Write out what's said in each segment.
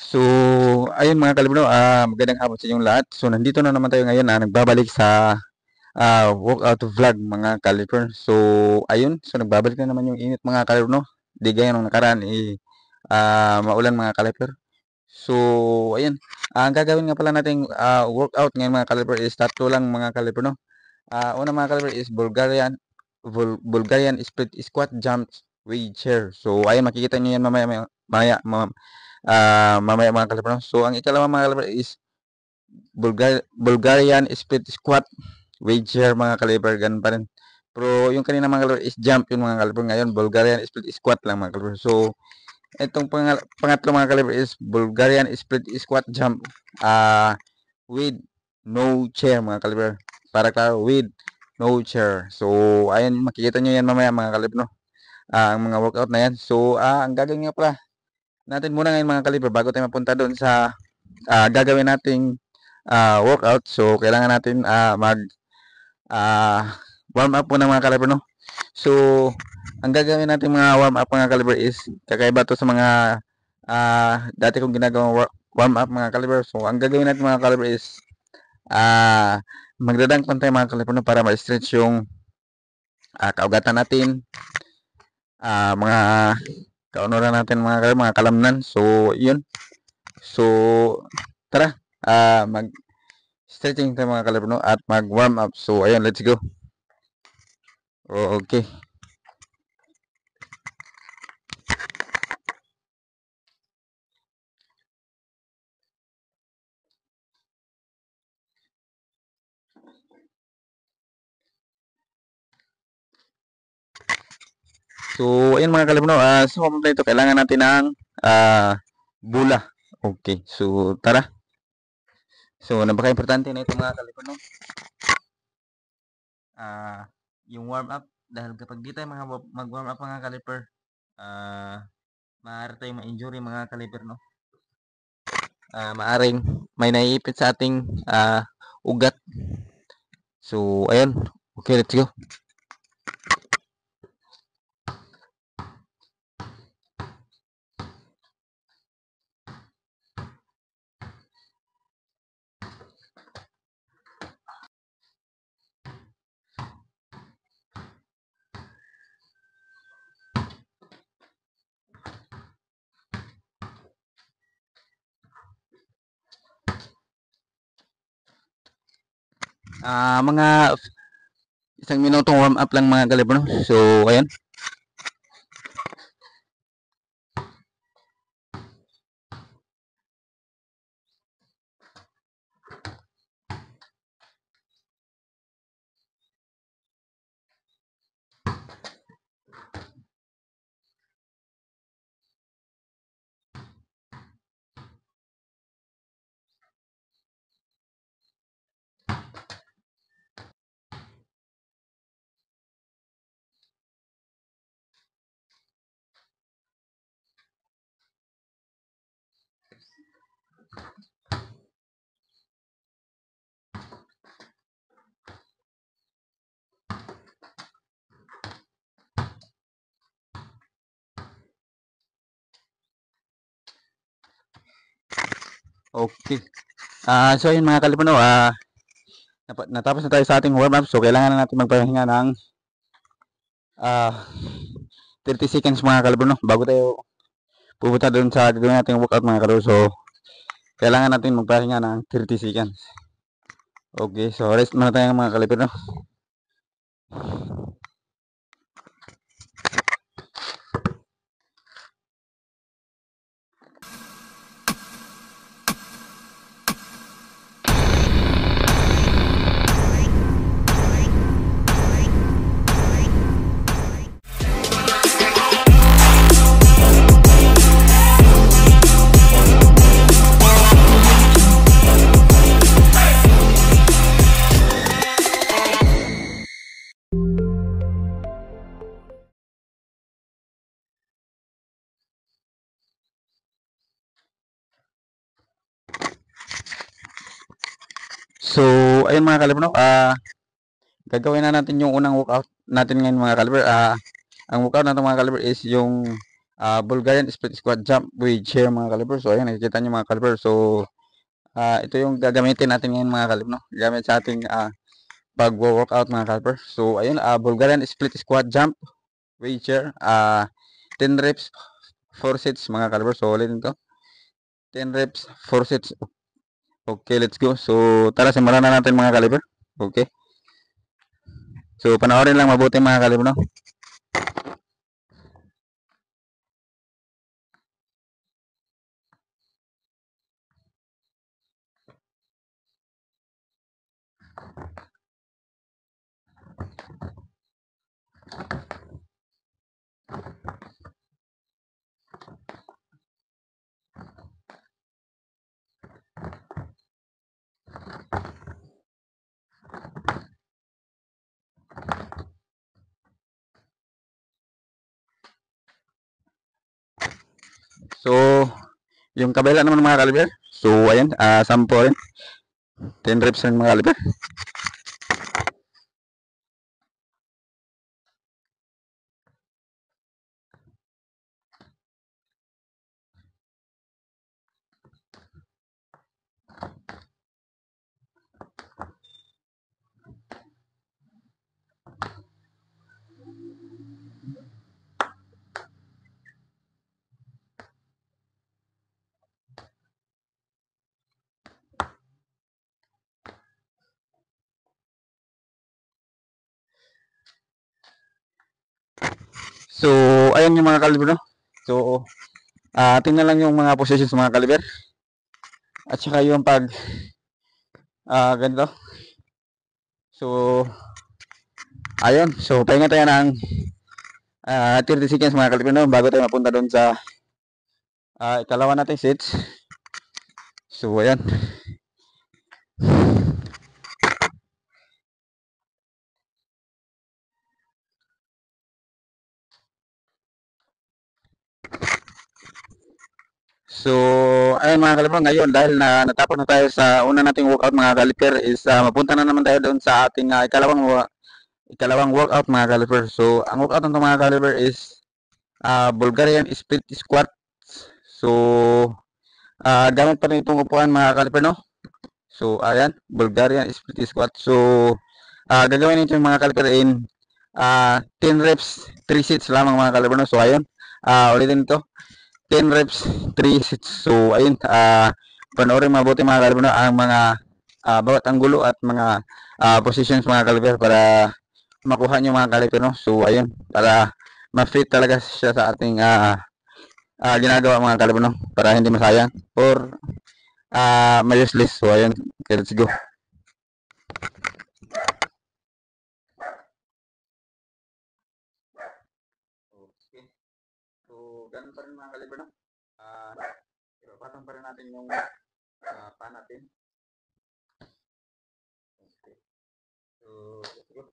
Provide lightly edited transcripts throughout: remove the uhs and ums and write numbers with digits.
So, ayun mga kalibro, magandang hapon sa inyong lahat. So, nandito na naman tayo ngayon, nagbabalik sa workout vlog mga kalibro. So, ayun, so nagbabalik na naman yung init mga kalibro, no? Di gaya nung nakaraan, maulan mga kalibro. So, ayun, ang gagawin nga pala nating workout ngayon mga kalibro is tatlo lang mga kalibro, no? Una mga kalibro is Bulgarian split squat jumps with chair. So, ayun, makikita nyo yan mamaya mga kalibro. So, ang ikalawa mga kalibro is Bulgarian split squat with chair mga kalibro. Ganun pa rin. Pero yung kanina mga kalibro is jump yung mga kalibro. Ngayon, Bulgarian split squat lang mga kalibro. So, itong pangatlo mga kalibro is Bulgarian split squat jump with no chair mga kalibro. Para klaro, with no chair. So, ayun, makikita nyo yan mamaya mga kalibro. Ang mga workout na yan. So, ang gagawin nga pala natin muna ngayon mga kalibro bago tayo mapunta doon sa gagawin nating workout. So, kailangan natin warm up muna mga kalibro, no? So, ang gagawin natin mga warm up mga kalibro is kakaiba to sa mga dati kong ginagawang warm up mga kalibro. So, ang gagawin natin mga kalibro is magdadangpan tayo mga kalibro, no, para ma-stretch yung kaugatan natin, mga kaunuran natin mga kalibro, mga kalamnan. So, yun. So, tara, mag-stretching tayo mga kalibro, no, at mag-warm up. So, ayun, let's go. Okay. So, ayun mga kalibro, sa pumunta ito, kailangan natin ng bula. Okay, so tara. So, napaka-importante na ito mga kalibro, no? Yung warm up, dahil kapag di tayo mag-warm up mga kalibro, maaari tayong ma-injury mga kalibro, no? Maaring may naiipit sa ating ugat. So, ayun. Okay, let's go. Mga isang minutong warm up lang mga kalibro. So, ayan. Okay. So ayun mga kalibro, natapos na tayo sa ating warm up. So kailangan na natin magpahinga ng 30 seconds mga kalibro, no, bago tayo pupunta doon sa gagawin nating workout mga kalibro. So kailangan natin magpahinga ng 30 seconds. Okay, so rest muna tayo mga kalibro, no? So, ayun mga kalibro, no? Gagawin na natin yung unang workout natin ngayon mga kalibro. Ang workout natin mga kalibro is yung Bulgarian split squat jump with chair mga kaliber. So, ayan, nakikita nyo mga kaliber. So, ito yung gagamitin natin ngayon mga kaliber, no? Gamit sa ating pag-workout mga kaliber. So, ayun, Bulgarian split squat jump with chair. 10 reps, 4 sets mga kaliber. So, ulit nito. 10 reps, 4 sets. Okay, let's go. So, tara, simulan na natin mga kaliber. Okay. So, panoorin lang mabuti mga kaliber, no? So, yung kabila naman mga kaliber. So, ayan, 10 rin. 10 reps rin mga kaliber. So, ayan yung mga kaliber, no? So, tingnan lang yung mga positions mga kaliber. At saka yung pag ganito. So, ayun. So, pahinga tayo ng 30 seconds mga kaliber, no? Bago tayo mapunta doon sa ikalawa nating sets. So, ayan. So, ayun mga kaliber, ngayon dahil natapos na tayo sa una nating workout mga kaliber is mapunta na naman tayo doon sa ating ikalawang workout mga kaliber. So, ang workout ng mga kaliber is Bulgarian split squat. So, gamit pa rin itong upuan mga kaliber, no? So, ayan, Bulgarian split squat. So, gagawin nito yung mga kaliber in 10 reps, 3 sets lamang mga kaliber, no? So, ayun, ulitin ito. 10 reps, 3 sets. So, ayun, panoorin mabuti mga kaliber, no? Ang mga bawat anggulo at mga positions mga kaliber para makuha nyo mga kaliber, no? So, ayun, para ma-fit talaga siya sa ating ginagawa mga kaliber, no? Para hindi masayang or ma-useless. So, ayun, okay, let's go. Okay. So, ganun pa rin mga kaliber, no? Ipapatong pa rin natin yung pan natin. Okay. So, let's go.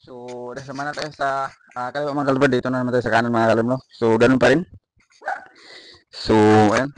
So, dahil naman na tayo sa kaliwa mga kaliber, dito na naman tayo sa kanan mga kaliber, no? So, ganun pa rin. So, ayan.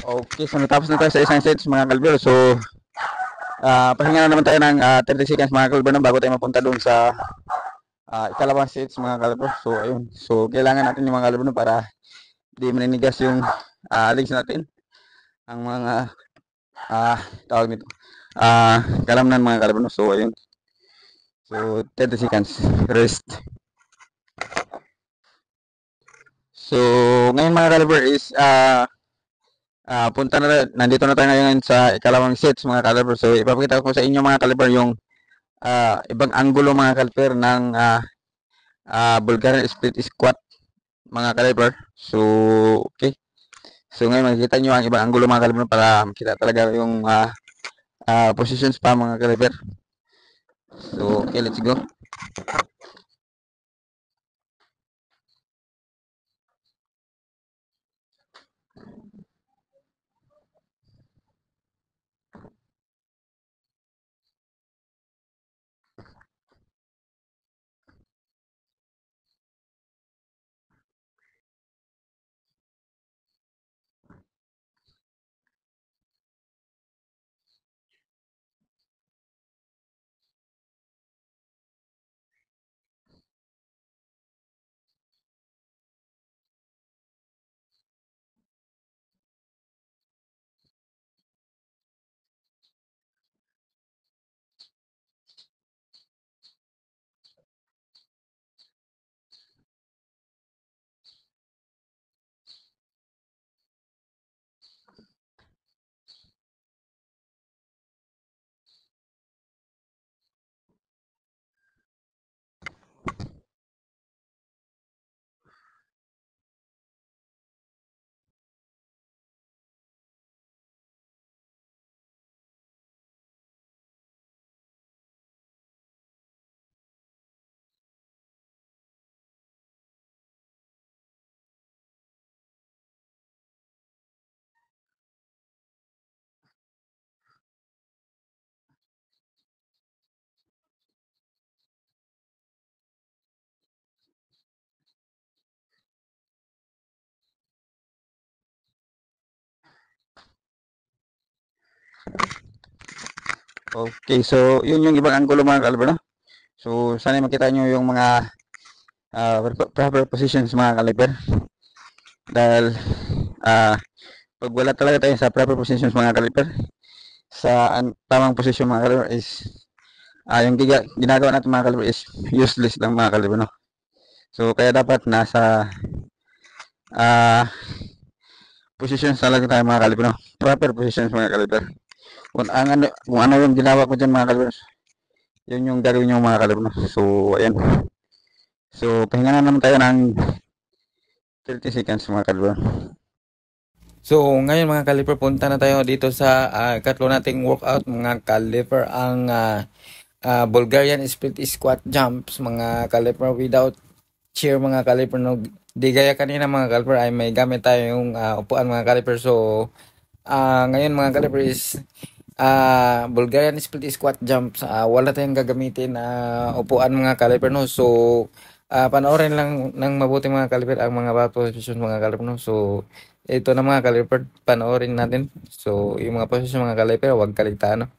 Okay, so natapos na tayo sa isang sets mga kalibro. So, pahinga na naman tayo ng 30 seconds mga kalibro no, bago tayo mapunta doon sa ikalawang sets mga kalibro. So, ayun. So, kailangan natin yung mga kalibro no, para di maninigas yung legs natin. Ang mga tawag nito. Kalamnan mga kalibro no. So, ayun. So, 30 seconds. Rest. So, ngayon mga kalibro is nandito na tayo ngayon sa ikalawang sets mga caliber. So ipapakita ko sa inyo mga caliber yung ibang anggulo mga caliber ng Bulgarian split squat mga caliber. So okay. So ngayon makikita nyo ang ibang anggulo mga caliber para makita talaga yung positions pa mga caliber. So okay, let's go. Okay, so yun yung ibang anggulo mga caliber no. So sana makita nyo yung mga proper positions mga caliber. Dahil pag wala talaga tayo sa proper positions mga caliber, sa tamang posisyon mga caliber is yung ginagawa natin mga kalibre is useless lang mga kalibre no. So kaya dapat nasa uh, positions talaga tayo mga kalibre no. Proper positions mga kalibre. Kung ano yung ginawa ko dyan mga kalibre, yun yung gagawin nyo mga kalibre no. So ayan. So pahinga na naman tayo ng 30 seconds mga kalibre. So ngayon mga kalibre, punta na tayo dito sa katlo nating workout mga kalibre, ang Bulgarian split squat jumps mga kalibre without chair mga caliper no. Di gaya kanina mga caliper ay may gamit tayong upuan mga caliper. So ngayon mga caliper is Bulgarian split squat jumps. Wala tayong gagamitin upuan mga caliper no. So panoorin lang ng mabuti mga caliper ang mga back position mga caliper no. So ito na mga caliper, panoorin natin. So yung mga position mga caliper, huwag kaligtaan no.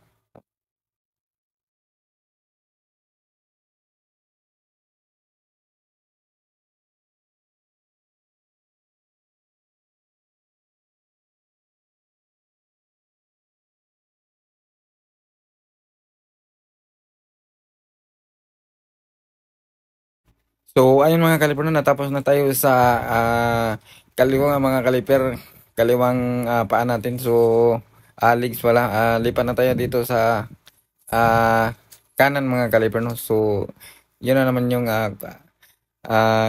So, ayun mga kaliper no, natapos na tayo sa kaliwang mga kaliper, kaliwang paa natin. So, legs wala, lipat na tayo dito sa kanan mga kaliper no. So, yun na naman yung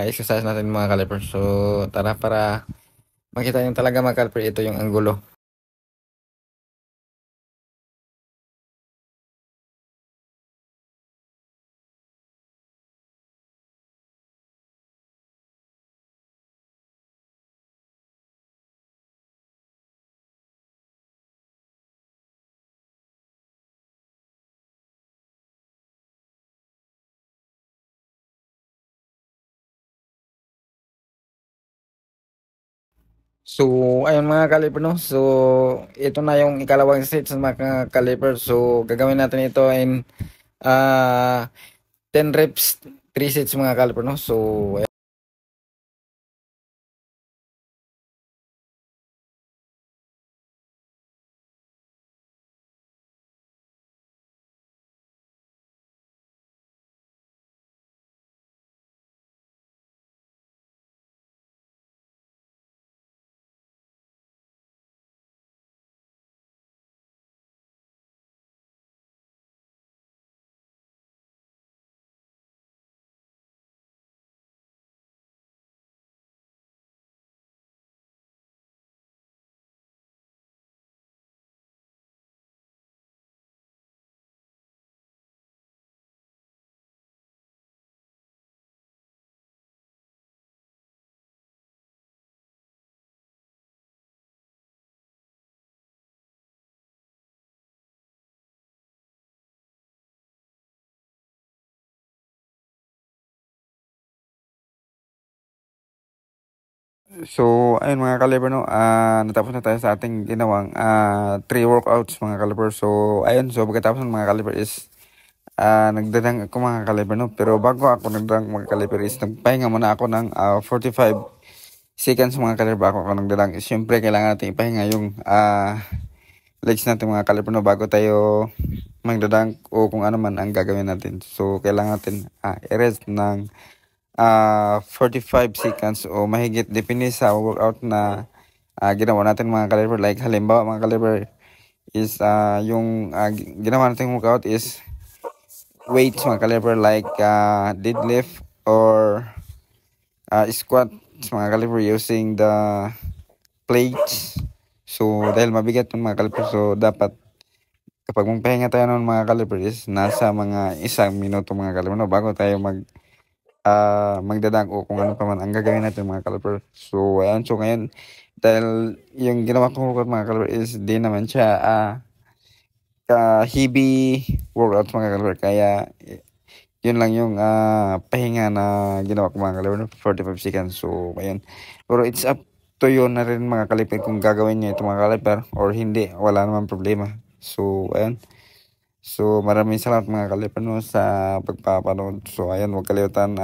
exercise natin mga kaliper. So, tara para makita yung talaga mga kaliper, ito yung anggulo. So, ayun mga caliper, no? So, ito na yung ikalawang set sa mga caliper. So, gagawin natin ito in 10 reps, 3 sets mga caliper, no? So, So, ayun mga kaliber, no, natapos na tayo sa ating ginawang 3 workouts mga kaliber. So, ayun, so pagkatapos ng mga kaliber is nagdadang ako mga kaliber, no. Pero bago ako nagdadang mga kaliber is nagpahinga muna ako ng 45 seconds mga kaliber bago ako nagdadang. Siyempre, kailangan natin ipahinga yung legs natin mga kaliber, no, bago tayo magdadang o kung ano man ang gagawin natin. So, kailangan natin i-rest ng 45 seconds o mahigit depende sa workout na ginawa natin mga kaliber. Like halimbawa mga kaliber is yung ginawa natin workout is weights mga kaliber, like deadlift or squat mga kaliber using the plates. So dahil mabigat yung mga kaliber, so dapat kapag magpahinga tayo ng mga kaliber is nasa mga 1 minuto mga kaliber, no, bago tayo magdadang o kung ano pa man ang gagawin natin mga kaliber. So ayan, so ngayon dahil yung ginawa kong workout mga kaliber is di naman siya heavy workout mga kaliber, kaya yun lang yung pahinga na ginawa ko mga kaliber, no? 45 seconds. So ayun, pero it's up to you na rin mga kaliber kung gagawin niya ito mga kaliber or hindi, wala naman problema. So ayun, so maraming salamat mga kaliber, no, sa pagpapanood. So ayan, huwag kalimutan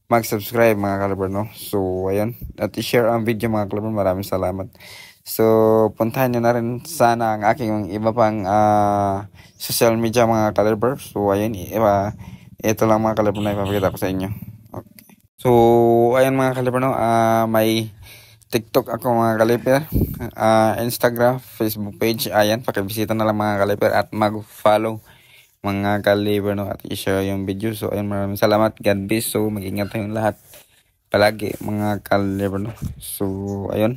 mag-subscribe mga kaliber, no. So ayan, at i-share ang video mga kaliber. Maraming salamat. So puntahan nyo na rin sana ang aking iba pang social media mga kaliber. So ayun, ito lang mga kaliber na ipapakita ko sa inyo. Okay. So ayan mga kaliber, no, may TikTok ako mga kaliber, Instagram, Facebook page. Ayan, pakibisita na lang mga kaliber at mag-follow mga kaliber, no, at i-share yung video. So ayun, maraming salamat. God bless. So mag-ingat tayong lahat palagi mga kaliber, no. So ayun.